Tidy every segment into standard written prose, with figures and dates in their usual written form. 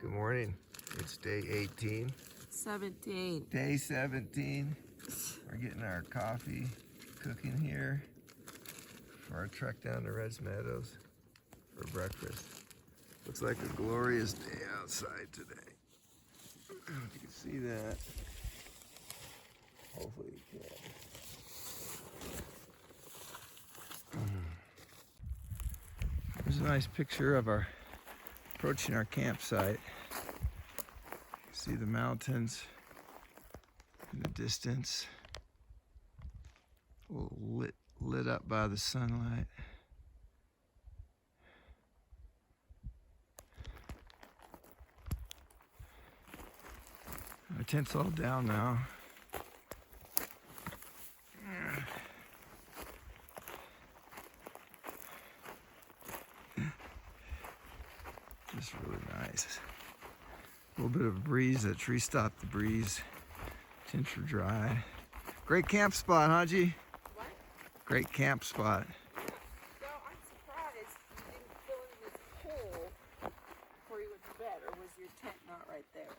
Good morning. It's day 18. 17. Day 17. We're getting our coffee cooking here for our trek down to Reds Meadows for breakfast. Looks like a glorious day outside today. You can see that. Hopefully you can. There's a nice picture of our approaching our campsite. See the mountains in the distance, a little lit up by the sunlight. Our tent's all down now. Just really nice. A little bit of a breeze. That tree stopped the breeze. Tents are dry. Great camp spot, huh, G? What? Great camp spot. So I'm surprised you didn't fill in this hole before you went to bed, or was your tent not right there?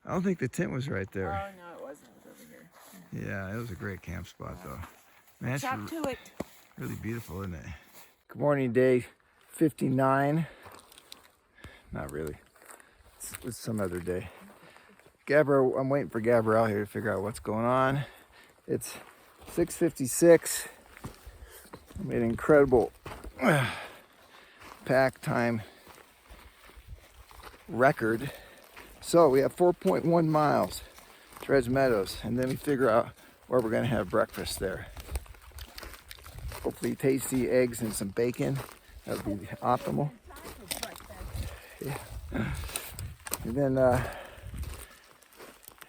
I don't think the tent was right there. Oh, no, it wasn't. It was over here. Yeah, it was a great camp spot, though. Man, it's Chop to it. really beautiful, isn't it? Good morning, day 59. Not really. It's some other day. Gabra, I'm waiting for Gabra out here to figure out what's going on. It's 6:56. I made an incredible pack time record. So we have 4.1 miles to Reds Meadows, and then we figure out where we're gonna have breakfast there. Hopefully tasty eggs and some bacon. That would be optimal. Yeah. And then I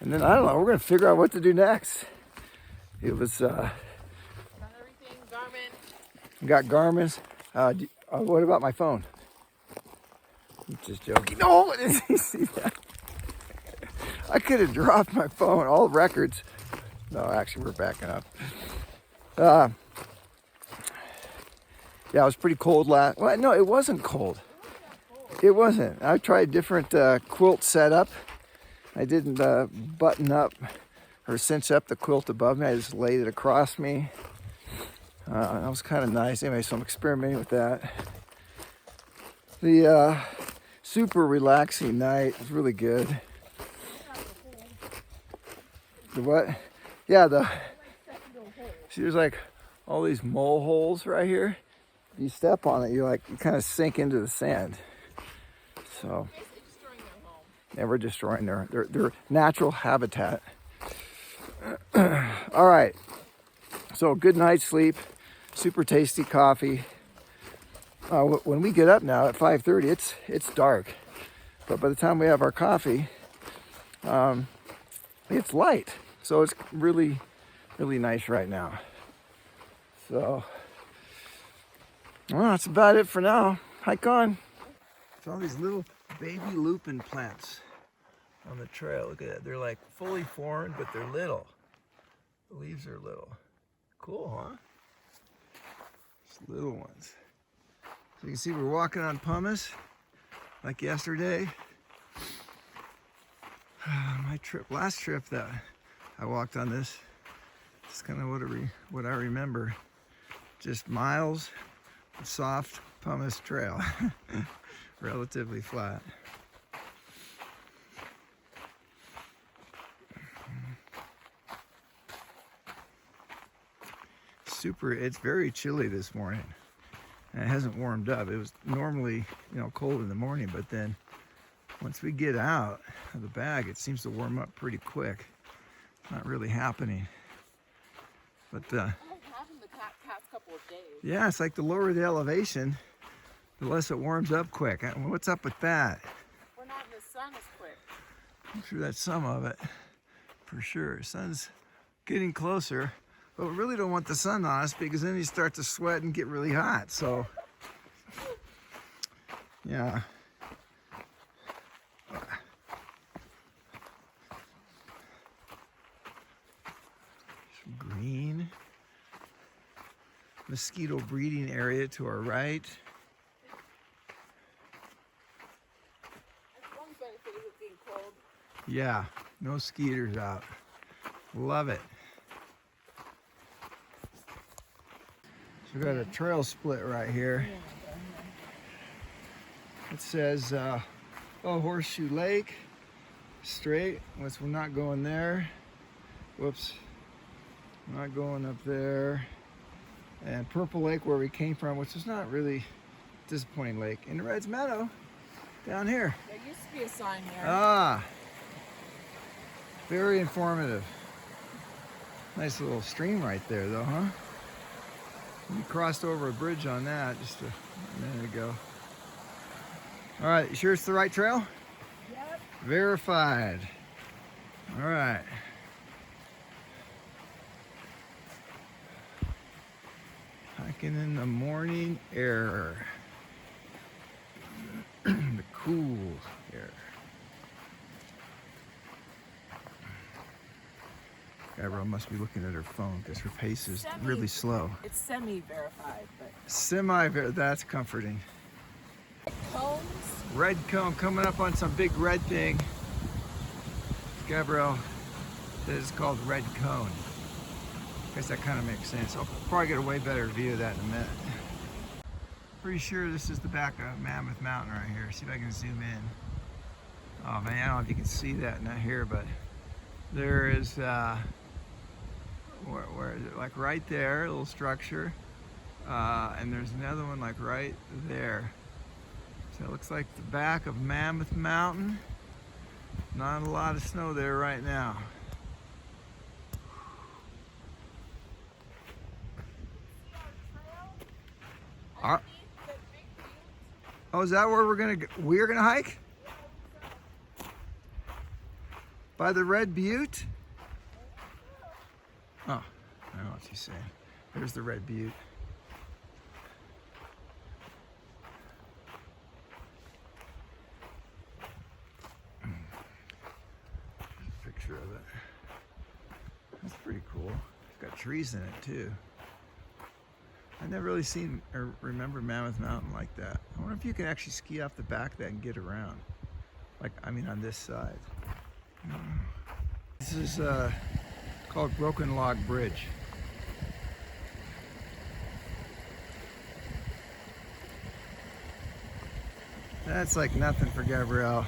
don't know, we're gonna figure out what to do next. It was Got everything, Garmin. got Garmin's. What about my phone? I'm just joking. No, did you see that? I could have dropped my phone, all records. No, actually we're backing up. Yeah, it was pretty cold last. Well, no, it wasn't cold. It wasn't. I tried different quilt setup. I didn't button up or cinch up the quilt above me. I just laid it across me. That was kind of nice. Anyway, so I'm experimenting with that. The super relaxing night. It was really good. The what? Yeah, see, there's like all these mole holes right here. If you step on it, you kind of sink into the sand. So, and we're destroying their natural habitat. All right. So good night's sleep, super tasty coffee. When we get up now at 5:30, it's dark, but by the time we have our coffee, it's light. So it's really, really nice right now. So, well, that's about it for now. Hike on. It's all these little baby lupin plants on the trail. Look at that. They're like fully formed, but they're little. The leaves are little. Cool, huh? Just little ones. So you can see we're walking on pumice like yesterday. My last trip that I walked on this, it's kind of what I remember. Just miles of soft pumice trail. Relatively flat. It's very chilly this morning. And it hasn't warmed up. It was normally, cold in the morning, but then once we get out of the bag, it seems to warm up pretty quick. Not really happening. But It has happened the past couple of days. yeah, it's like the lower the elevation, the less it warms up quick. What's up with that? We're not in the sun as quick. I'm sure that's some of it, for sure. Sun's getting closer, but we really don't want the sun on us because then you start to sweat and get really hot. So, yeah. Some green. Mosquito breeding area to our right. Yeah, no skeeters out. Love it. So we got a trail split right here. It says, oh, Horseshoe Lake, straight, which we're not going there. Whoops, not going up there. And Purple Lake, where we came from, which is not really a disappointing lake. And the Reds Meadow, down here. There used to be a sign there. Ah, very informative. Nice little stream right there, though, huh? We crossed over a bridge on that just a minute ago. All right, you sure it's the right trail? Yep. Verified. All right. Hiking in the morning air. The cool air. Gabrielle must be looking at her phone because her pace is really slow. It's semi-verified, but... Semi-verified, that's comforting. Cones? Red cone coming up on some big red thing. Gabrielle, that is called red cone. I guess that kind of makes sense. I'll probably get a way better view of that in a minute. Pretty sure this is the back of Mammoth Mountain right here. See if I can zoom in. Oh man, I don't know if you can see that not here, but there is, where is it? Like right there, a little structure. And there's another one like right there. So it looks like the back of Mammoth Mountain. Not a lot of snow there right now. Oh, is that where we're gonna hike? By the Red Butte? Oh, I don't know what she's saying. There's the Red Butte. Picture of it. That's pretty cool. It's got trees in it too. I've never really seen or remember Mammoth Mountain like that. I wonder if you can actually ski off the back of that and get around. Like, I mean on this side. This is called Broken Log Bridge. That's like nothing for Gabrielle.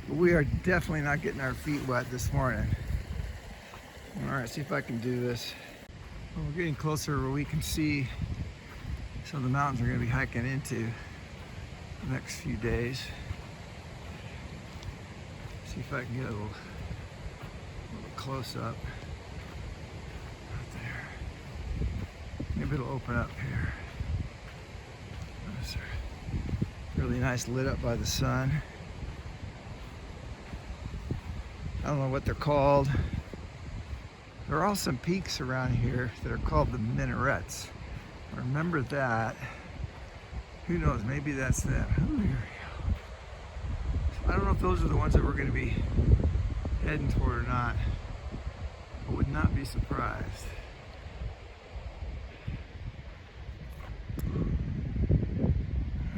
But we are definitely not getting our feet wet this morning. All right, see if I can do this. Well, we're getting closer where we can see some of the mountains we're going to be hiking into the next few days. See if I can get a little close up out there. Maybe it'll open up here. Those are really nice, lit up by the sun. I don't know what they're called. There are also some peaks around here that are called the minarets. Remember that. Who knows, maybe that's them. Ooh, here we go. I don't know if those are the ones that we're going to be heading toward or not. I would not be surprised.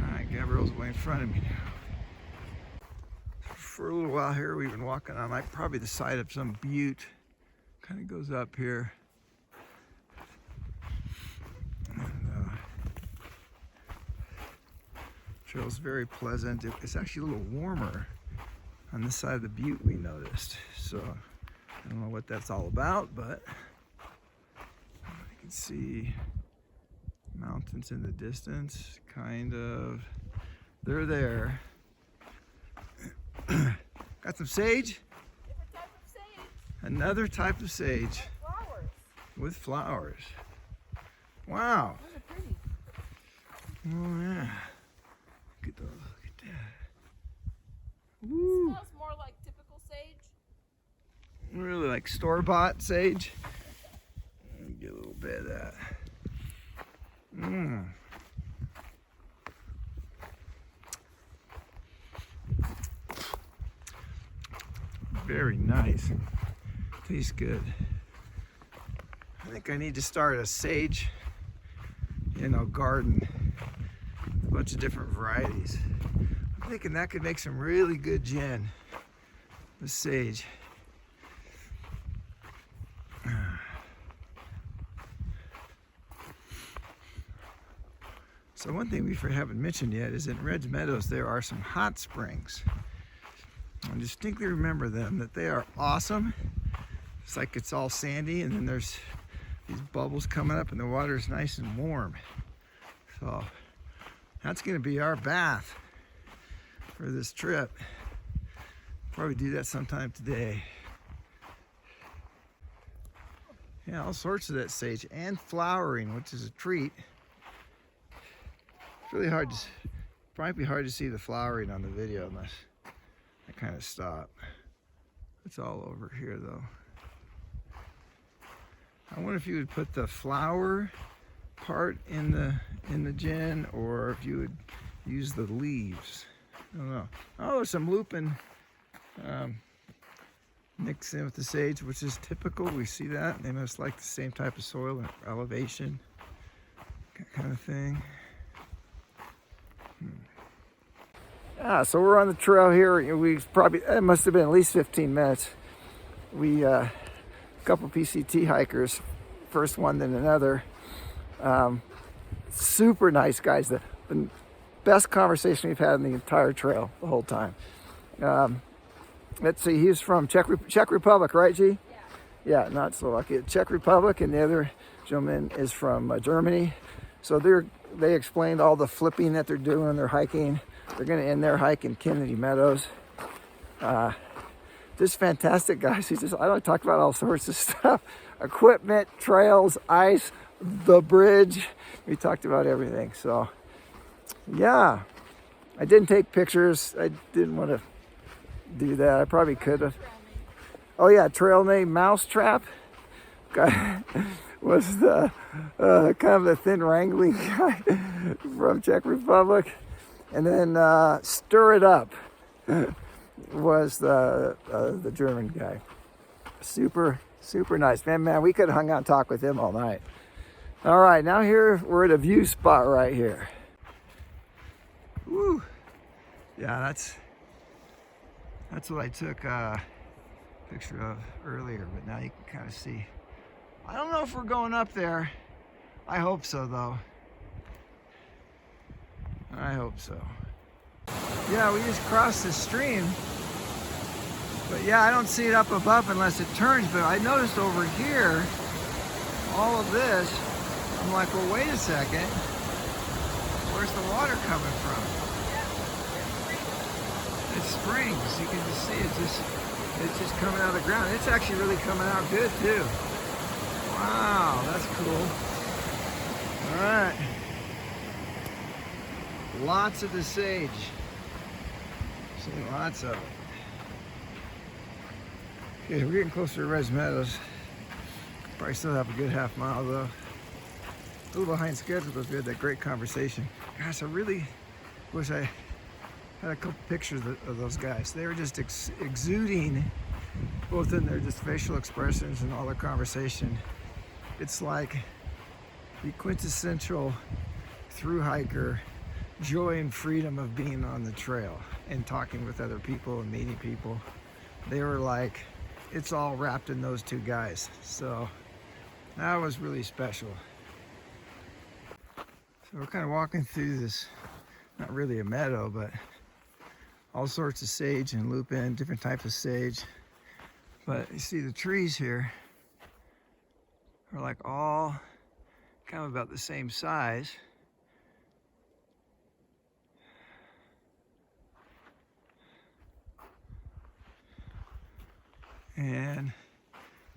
Alright, Gabrielle's way in front of me now. For a little while here, we've been walking on like probably the side of some butte. Kind of goes up here. And, trail's very pleasant. It's actually a little warmer on this side of the butte, we noticed. So I don't know what that's all about, but you can see mountains in the distance, kind of. They're there. Got some sage? Different type of sage. Another type of sage. Flowers. With flowers. Wow. Those are pretty. Oh yeah. Look at those. Look at that. It Woo. smells more like typical sage. Really like store-bought sage. Get a little bit of that. Mmm. Very nice. Tastes good. I think I need to start a sage, garden. A bunch of different varieties. I'm thinking that could make some really good gin. the sage. So one thing we haven't mentioned yet is in Reds Meadows there are some hot springs. I distinctly remember them, that they are awesome. It's like it's all sandy and then there's these bubbles coming up and the water is nice and warm. So that's going to be our bath for this trip. Probably do that sometime today. Yeah, all sorts of that sage and flowering, which is a treat. It's really hard to, might be hard to see the flowering on the video unless I kind of stop. It's all over here though. I wonder if you would put the flower part in the gin, or if you would use the leaves. I don't know. Oh, there's some lupin mixed in with the sage, which is typical. We see that. They must like the same type of soil and elevation, kind of thing. Ah, so we're on the trail here. It must have been at least 15 minutes. We a couple PCT hikers, first one then another. Super nice guys. The best conversation we've had in the entire trail the whole time. Let's see, he's from Czech Republic, right, G? Yeah, not Slovakia. Czech Republic, and the other gentleman is from Germany. So they explained all the flipping that they're doing. They're hiking. They're going to end their hike in Kennedy Meadows. Just fantastic guys. I don't talk about all sorts of stuff. Equipment, trails, ice, the bridge. We talked about everything. So, yeah. I didn't take pictures. I didn't want to do that. I probably could have. Oh yeah, trail name Mousetrap. Guy was the kind of the thin wrangling guy from Czech Republic. And then Stir It Up was the German guy. Super nice. Man, we could have hung out and talked with him all night. All right, now here we're at a view spot right here. Woo! Yeah, that's what I took a picture of earlier, but now you can kind of see. I don't know if we're going up there. I hope so, though. I hope so. Yeah, we just crossed the stream. But yeah, I don't see it up above unless it turns, but I noticed over here, all of this, I'm like, well, wait a second. Where's the water coming from? It's springs. You can just see it's just coming out of the ground. It's actually really coming out good too. Wow, that's cool. All right. Lots of the sage. See, lots of it. Okay, we're getting closer to Reds Meadows. Probably still have a good half mile though. A little behind schedule, but we had that great conversation. Gosh, I really wish I had a couple pictures of those guys. They were just exuding, both in their just facial expressions and all their conversation. It's like the quintessential thru hiker joy and freedom of being on the trail and talking with other people and meeting people. They were like, it's all wrapped in those two guys. So that was really special. So we're kind of walking through this, not really a meadow, but all sorts of sage and lupin, different types of sage. But you see the trees here are like all kind of about the same size.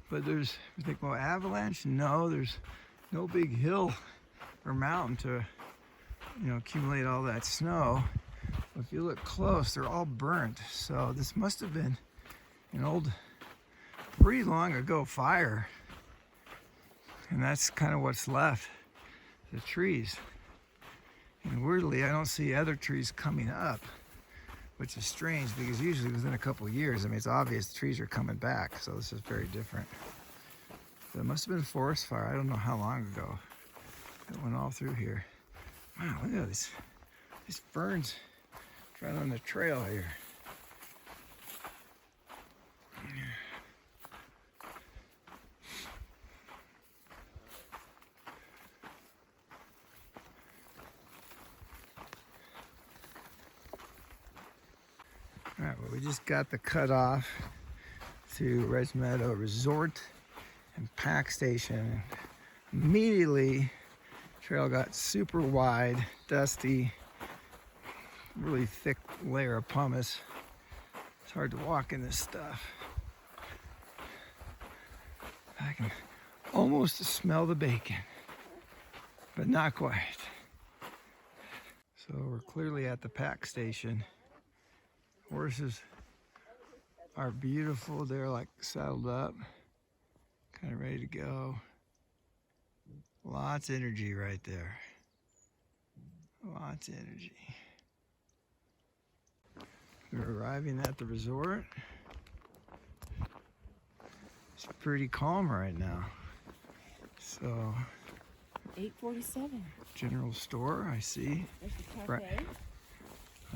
But you think, well, avalanche? No, there's no big hill or mountain to, accumulate all that snow. If you look close, they're all burnt. So this must have been an old, pretty long ago fire. And that's kind of what's left, the trees. And weirdly, I don't see other trees coming up, which is strange because usually within a couple of years, it's obvious the trees are coming back. So this is very different. So it must have been a forest fire. I don't know how long ago. It went all through here. Wow, look at this. These ferns right on the trail here. We just got the cutoff to Reds Meadow Resort and Pack Station. Immediately, trail got super wide, dusty, really thick layer of pumice. It's hard to walk in this stuff. I can almost smell the bacon, but not quite. So we're clearly at the pack station. Horses are beautiful. They're like saddled up, kind of ready to go. Lots of energy right there. Lots of energy. We're arriving at the resort. It's pretty calm right now. So 8:47. general store, I see. There's the cafe. Right.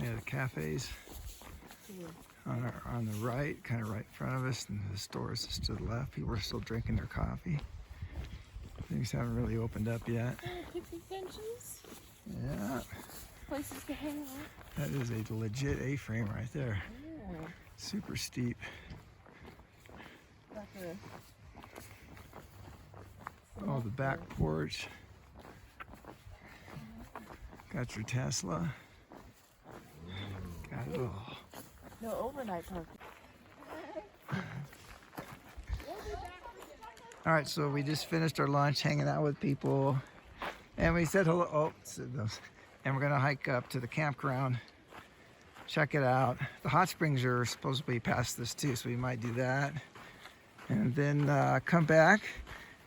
Yeah, the cafes on the right, kind of right in front of us, and the stores just to the left. People are still drinking their coffee. Things haven't really opened up yet. Picnic benches. Yeah. Places to hang out. That is a legit A-frame right there. Yeah. Super steep. Got the Oh, the back porch. Got your Tesla. Got it all. no overnight parking. All right, so we just finished our lunch, hanging out with people, and we said hello. Oh, and we're gonna hike up to the campground, check it out. The hot springs are supposed to be past this too, so we might do that, and then come back.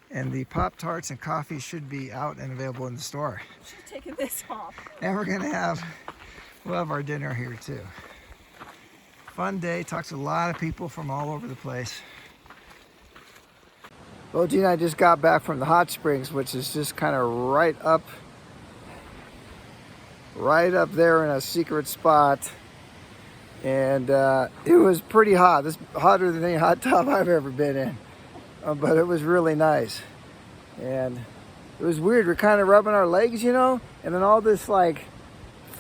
And the Pop-Tarts and coffee should be out and available in the store. Should have taken this off. And we'll have our dinner here too. Fun day, talked to a lot of people from all over the place. Well, Gina, I just got back from the hot springs, which is just kind of right up there in a secret spot. And it was pretty hot. This hotter than any hot tub I've ever been in. But it was really nice. And it was weird. We're kind of rubbing our legs, you know, and then all this like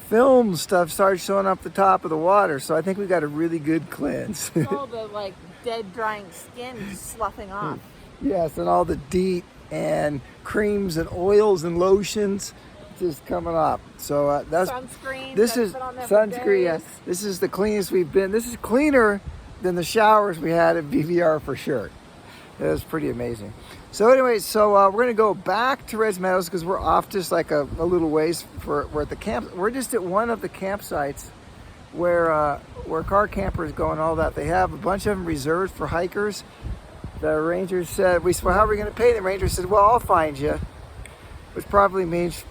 film stuff started showing up the top of the water. So I think we got a really good cleanse. All the like dead drying skin sloughing off. Yes, and all the DEET and creams and oils and lotions just coming off. So that's sunscreen. This is sunscreen. Yes, this is the cleanest we've been. This is cleaner than the showers we had at VVR for sure. It was pretty amazing. So anyway, we're gonna go back to Reds Meadows because we're off just like a little ways. We're at the camp. We're just at one of the campsites where car campers go and all that. They have a bunch of them reserved for hikers. The ranger said, we said, well, how are we gonna pay? The ranger said, well, I'll find you, which probably means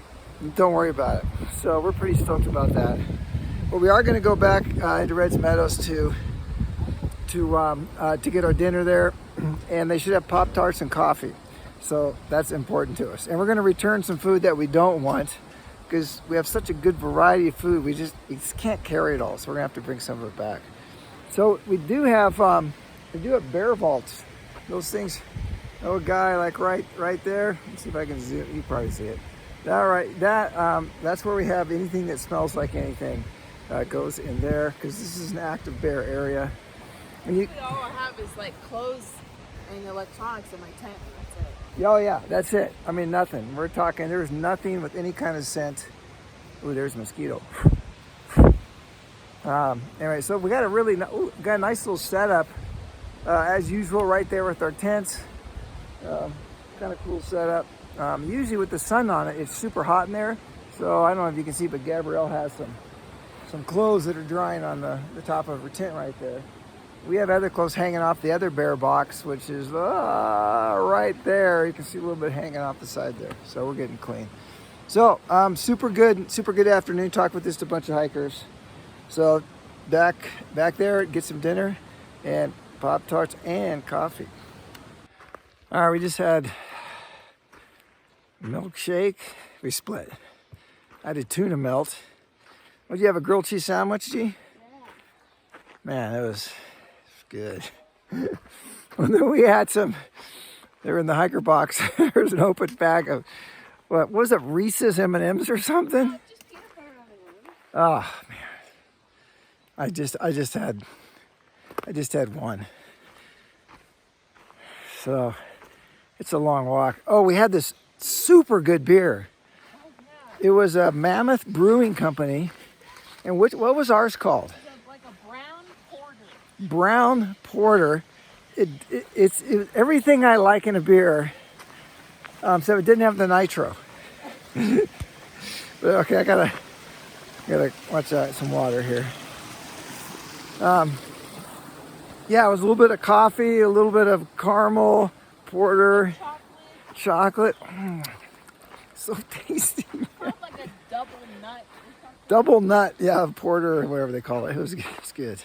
don't worry about it. So we're pretty stoked about that. But we are gonna go back into Reds Meadows to get our dinner there. And they should have Pop-Tarts and coffee. So that's important to us. And we're gonna return some food that we don't want because we have such a good variety of food. We just can't carry it all. So we're gonna have to bring some of it back. So we do have bear vaults. Those things, oh guy, like right there. Let's see if I can zoom, you probably see it. All right, that's where we have anything that smells like anything goes in there because this is an active bear area. And all I have is like clothes and electronics in my tent. That's it. Oh yeah, that's it. I mean, nothing. We're talking, there's nothing with any kind of scent. Ooh, there's a mosquito. Anyway, so we got a nice little setup as usual right there with our tents. Kind of cool setup. Usually with the sun on it, it's super hot in there. So I don't know if you can see, but Gabrielle has some clothes that are drying on the top of her tent right there. We have other clothes hanging off the other bear box, which is right there. You can see a little bit hanging off the side there. So we're getting clean. So super good afternoon. Talked with just a bunch of hikers. So back there, get some dinner and Pop-Tarts and coffee. All right, we just had milkshake. We split. I did tuna melt. What, do you have a grilled cheese sandwich, G? Yeah. Man, it was good. Well, then we had they were in the hiker box. There's an open bag of, what was it, Reese's M&Ms or something? Just peanut butter on the room. Oh, man. I just had I just had one. So it's a long walk. Oh, we had this super good beer. It was a Mammoth Brewing Company. And what was ours called? Like a brown porter. Brown porter. It's everything I like in a beer. So it didn't have the nitro. But okay, I gotta watch out some water here. Yeah, it was a little bit of coffee, a little bit of caramel, porter, chocolate. So tasty. It felt like a double nut. Double nut, yeah, porter or whatever they call it. It was good.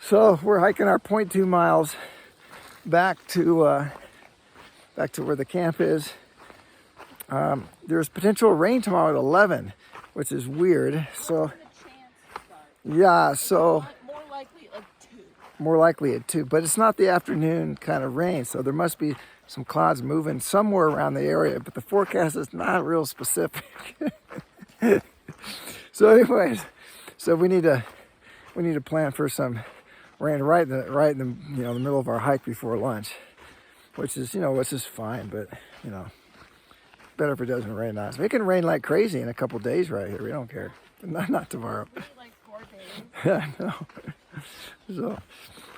So we're hiking our 0.2 miles back to where the camp is. There's potential rain tomorrow at 11, which is weird. So yeah, so more likely at 2, but it's not the afternoon kind of rain, so there must be some clouds moving somewhere around the area, but the forecast is not real specific. So anyways, so we need to plan for some rain right in the the middle of our hike before lunch, which is fine, but better if it doesn't rain on us. It can rain like crazy in a couple days right here. We don't care. Not tomorrow. Like 4 days. Yeah, I know. So,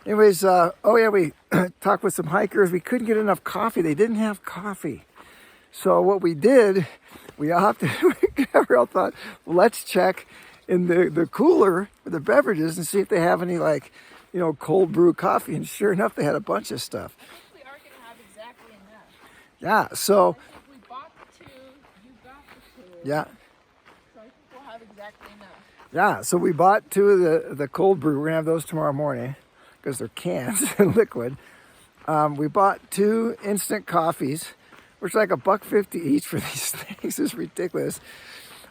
anyways, we talked with some hikers. We couldn't get enough coffee. They didn't have coffee. So what we did, Gabrielle thought, well, let's check in the cooler for the beverages and see if they have any cold brew coffee. And sure enough, they had a bunch of stuff. We are going to have exactly enough. Yeah, so. We bought the 2, you got the 2. Yeah. So I think we'll have exactly enough. Yeah, so we bought 2 of the cold brew. We're going to have those tomorrow morning because they're cans and liquid. We bought 2 instant coffees, which are like $1.50 each for these things. It's ridiculous.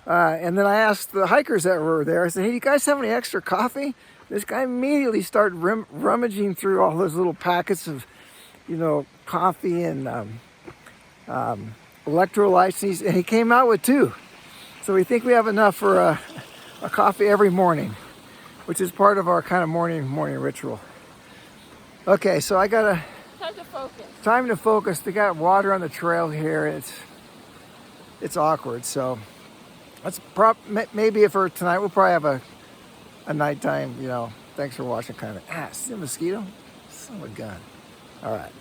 And then I asked the hikers that were there, I said, hey, do you guys have any extra coffee? This guy immediately started rummaging through all those little packets of, coffee and electrolytes, and he came out with 2. So we think we have enough for a coffee every morning, which is part of our kind of morning ritual. Okay, so I gotta... Time to focus. They got water on the trail here. It's awkward, so let's maybe for tonight we'll probably have a nighttime, thanks for watching kind of. See a mosquito? Son of a gun. All right.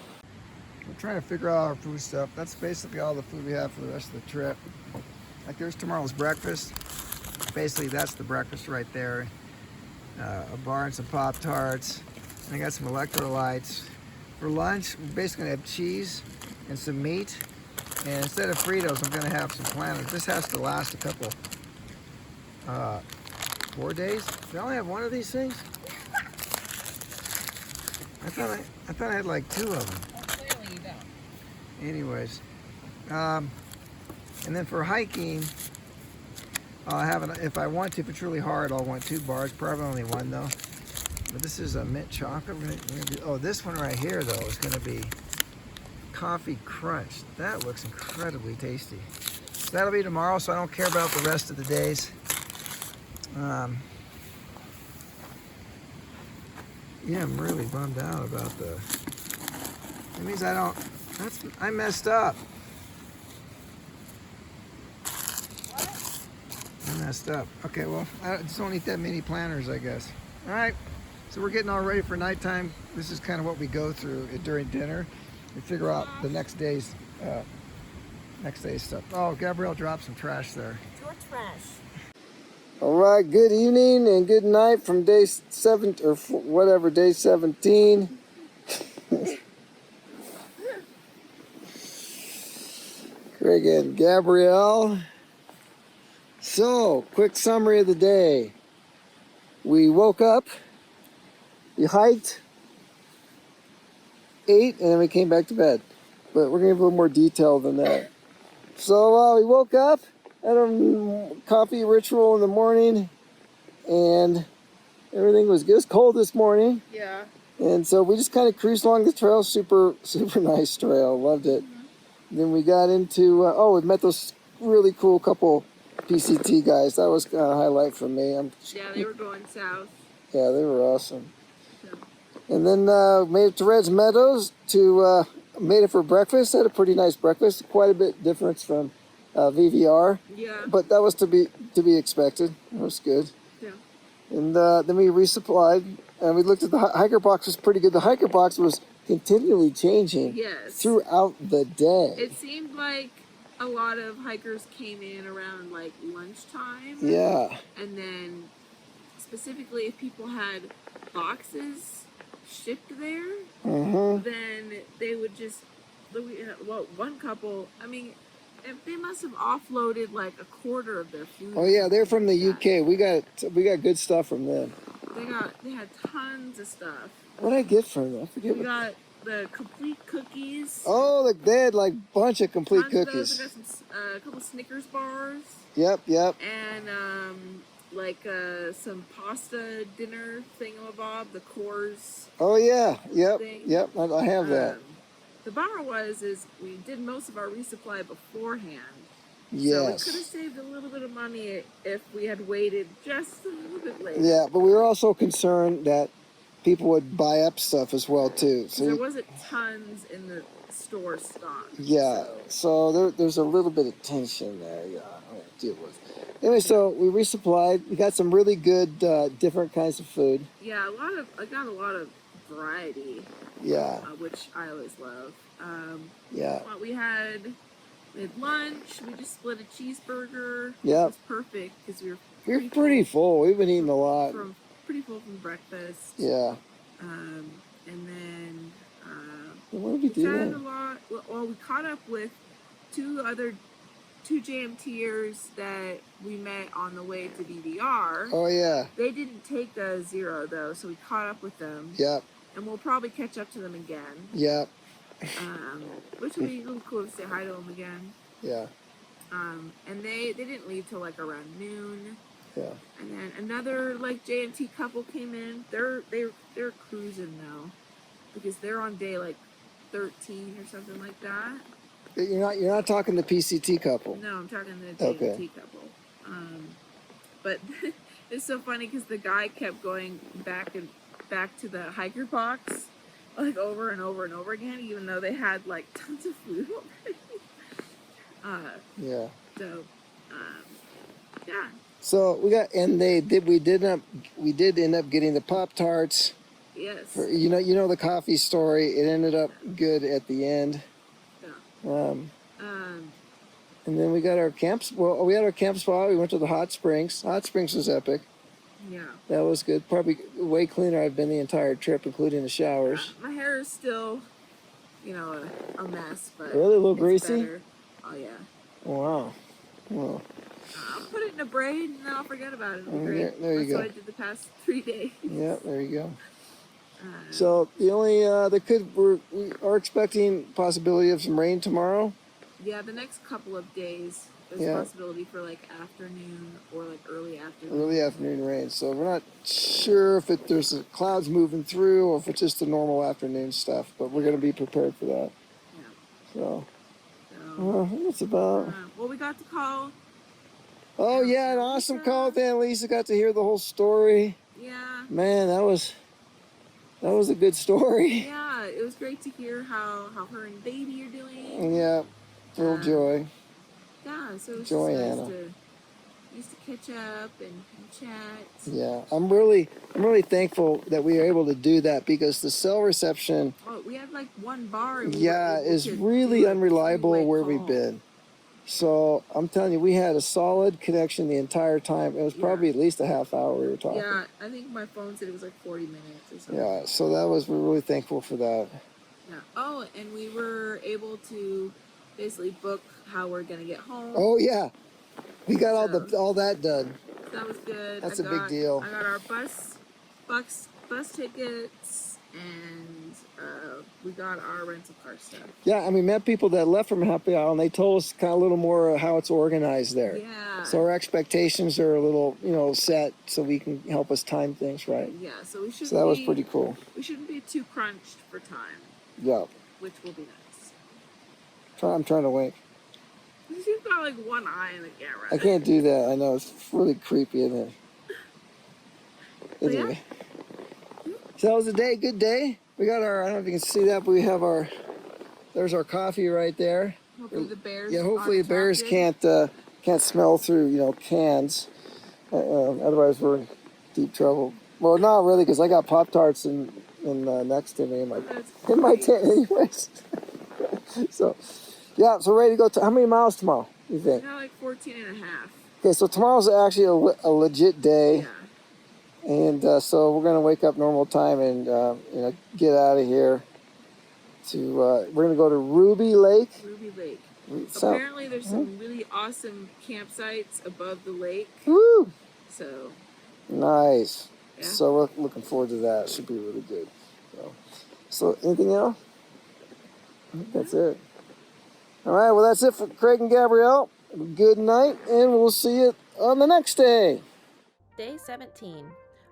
We're trying to figure out our food stuff. That's basically all the food we have for the rest of the trip. Like there's tomorrow's breakfast. Basically that's the breakfast right there. A bar and some Pop-Tarts. And I got some electrolytes. For lunch, we're basically gonna have cheese and some meat. And instead of Fritos, I'm gonna have some planters. This has to last a couple, 4 days. Do I only have one of these things? I thought I had like 2 of them. Well, clearly you don't. Anyways, and then for hiking, I'll have if I want to, if it's really hard, I'll want 2 bars. Probably only 1 though. But this is a mint chocolate. We're gonna do, this one right here though is gonna be coffee crunch. That looks incredibly tasty. So that'll be tomorrow, so I don't care about the rest of the days. Yeah, I'm really bummed out about that means I messed up. I messed up. Okay, well, I just don't eat that many planters, I guess. All right. So we're getting all ready for nighttime. This is kind of what we go through during dinner. We figure out the next day's stuff. Oh, Gabrielle dropped some trash there. It's your trash. All right, good evening and good night from day 7 or whatever, day 17. Craig and Gabrielle. So, quick summary of the day. We woke up. We hiked, ate, and then we came back to bed. But we're going to give a little more detail than that. So we woke up, had a coffee ritual in the morning, and everything was good. It was cold this morning. Yeah. And so we just kind of cruised along the trail. Super nice trail. Loved it. Mm-hmm. Then we got into, we met those really cool couple PCT guys. That was kind of a highlight for me. Yeah, they were going south. Yeah, they were awesome. And then made it to Reds Meadows made it for breakfast. Had a pretty nice breakfast. Quite a bit difference from VVR. Yeah. But that was to be expected. It was good. Yeah. And then we resupplied, and we looked at the hiker box. Was pretty good. The hiker box was continually changing throughout the day. It seemed like a lot of hikers came in around like lunchtime. Yeah. And then specifically if people had boxes shipped there, then they would just, well, one couple, I mean, if they must have offloaded like a quarter of their food. Oh yeah, they're from the UK. We got good stuff from them. They had tons of stuff. What did I get from them? I forget. We got the complete cookies. Oh, they had like a bunch of complete Tons cookies. Of those. I got a couple Snickers bars. Yep. And some pasta dinner thingamabob, the Coors. Oh yeah, yep. I have that. The bummer is we did most of our resupply beforehand. Yes. So we could have saved a little bit of money if we had waited just a little bit later. Yeah, but we were also concerned that people would buy up stuff as well too. So there wasn't tons in the store stock. Yeah, so there's a little bit of tension there. Yeah, I have to deal with. Anyway, so we resupplied. We got some really good different kinds of food. Yeah, I got a lot of variety. Yeah. Which I always love. Yeah. We had lunch. We just split a cheeseburger. Yeah. It was perfect because we were pretty full. We've been eating a lot. Pretty full from breakfast. Yeah. And then what did we do? A lot. Well, we caught up with two JMTers that we met on the way to BVR. Oh yeah. They didn't take the 0 though, so we caught up with them. Yep. And we'll probably catch up to them again. Yep. Which will be a little cool to say hi to them again. Yeah. And they didn't leave till like around noon. Yeah. And then another like JMT couple came in. They're cruising now because they're on day like 13 or something like that. You're not talking the PCT couple. No, I'm talking the JMT couple. But it's so funny because the guy kept going back to the hiker box like over and over and over again, even though they had like tons of food already. Yeah. So, yeah. So we did end up getting the Pop-Tarts. Yes. You know the coffee story. It ended up good at the end. Yeah. And then we got our camps. Well, we had our camp spot. We went to the hot springs. Hot springs was epic. Yeah. That was good. Probably way cleaner I've been the entire trip, including the showers. My hair is still, a mess, but really a little greasy. Better. Oh yeah. Wow. Well. I'll put it in a braid and then I'll forget about it. There you go. That's what I did the past 3 days. Yeah, there you go. So the only we are expecting possibility of some rain tomorrow. Yeah, the next couple of days there's a possibility for like afternoon or like early afternoon. Early afternoon rain. So we're not sure if there's clouds moving through or if it's just the normal afternoon stuff, but we're going to be prepared for that. Yeah. So that's about. Well, we got to call. Oh yeah, an awesome call with Annalisa. Got to hear the whole story. Yeah. Man, that was a good story. Yeah, it was great to hear how her and baby are doing. Yeah, full joy. Yeah, so it was Joanna. Nice to catch up and chat. Yeah, I'm really thankful that we were able to do that because the cell reception. Oh, we had like one bar. Is really unreliable where we've been. So I'm telling you, we had a solid connection the entire time. It was probably at least a half hour we were talking. Yeah, I think my phone said it was like 40 minutes or something. Yeah, so we're really thankful for that. Yeah. Oh, and we were able to basically book how we're gonna get home. Oh yeah, we got all that done. That was good. That's a big deal. I got our bus tickets, and we got our rental car stuff. Yeah, I mean, met people that left from Happy Hour, and they told us kind of a little more how it's organized there. Yeah. So our expectations are a little, set, so we can help us time things right. Yeah, so we should. So that was pretty cool. We shouldn't be too crunched for time. Yeah. Which will be nice. I'm trying to wink. You've got like one eye in the camera. I can't do that. I know it's really creepy, isn't it? Anyway. So that was a day, good day. We got our, I don't know if you can see that, but we have our, there's our coffee right there. Hopefully the bears. Yeah, hopefully the bears attracted. can't smell through, you know, cans. Otherwise we're in deep trouble. Well, not really, because I got Pop-Tarts in next to me in my tent anyways. So, yeah, so ready to go. How many miles tomorrow, you think? Like 14 and a half. Okay, so tomorrow's actually a legit day. Yeah. And so we're going to wake up normal time and, you know, get out of here. We're going to go to Ruby Lake. Ruby Lake. So, apparently there's some really awesome campsites above the lake. Woo! So. Nice. Yeah. So we're looking forward to that. Should be really good. So anything else? I think that's it. All right, well, that's it for Craig and Gabrielle. Good night, and we'll see you on the next day. Day 17.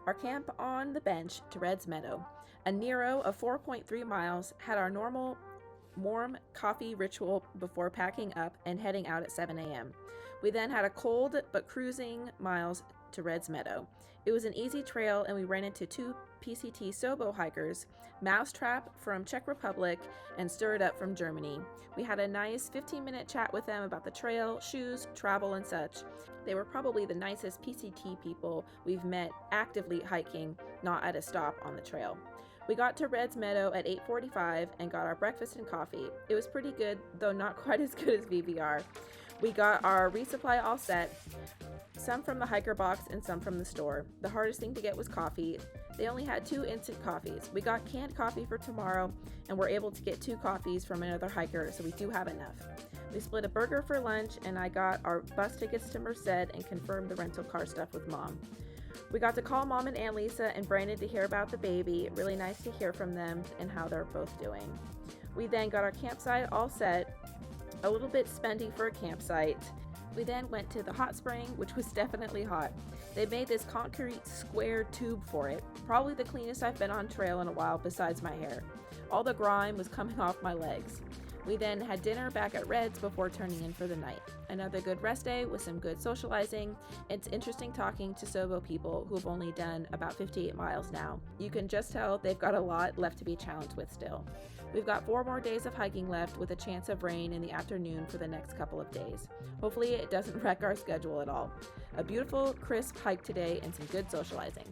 Our camp on the bench to Reds Meadow. A Nero of 4.3 miles had our normal warm coffee ritual before packing up and heading out at 7 a.m. We then had a cold but cruising miles to Reds Meadow. It was an easy trail and we ran into 2 PCT Sobo hikers, Mousetrap from Czech Republic and Stirred Up from Germany. We had a nice 15-minute chat with them about the trail, shoes, travel, and such. They were probably the nicest PCT people we've met actively hiking, not at a stop on the trail. We got to Reds Meadow at 8:45 and got our breakfast and coffee. It was pretty good, though not quite as good as VBR. We got our resupply all set, some from the hiker box and some from the store. The hardest thing to get was coffee. They only had 2 instant coffees. We got canned coffee for tomorrow and were able to get 2 coffees from another hiker, so we do have enough. We split a burger for lunch and I got our bus tickets to Merced and confirmed the rental car stuff with Mom. We got to call Mom and Aunt Lisa and Brandon to hear about the baby. Really nice to hear from them and how they're both doing. We then got our campsite all set, a little bit spendy for a campsite. We then went to the hot spring, which was definitely hot. They made this concrete square tube for it, probably the cleanest I've been on trail in a while besides my hair. All the grime was coming off my legs. We then had dinner back at Reds before turning in for the night. Another good rest day with some good socializing. It's interesting talking to Sobo people who have only done about 58 miles now. You can just tell they've got a lot left to be challenged with still. We've got 4 more days of hiking left with a chance of rain in the afternoon for the next couple of days. Hopefully it doesn't wreck our schedule at all. A beautiful, crisp hike today and some good socializing.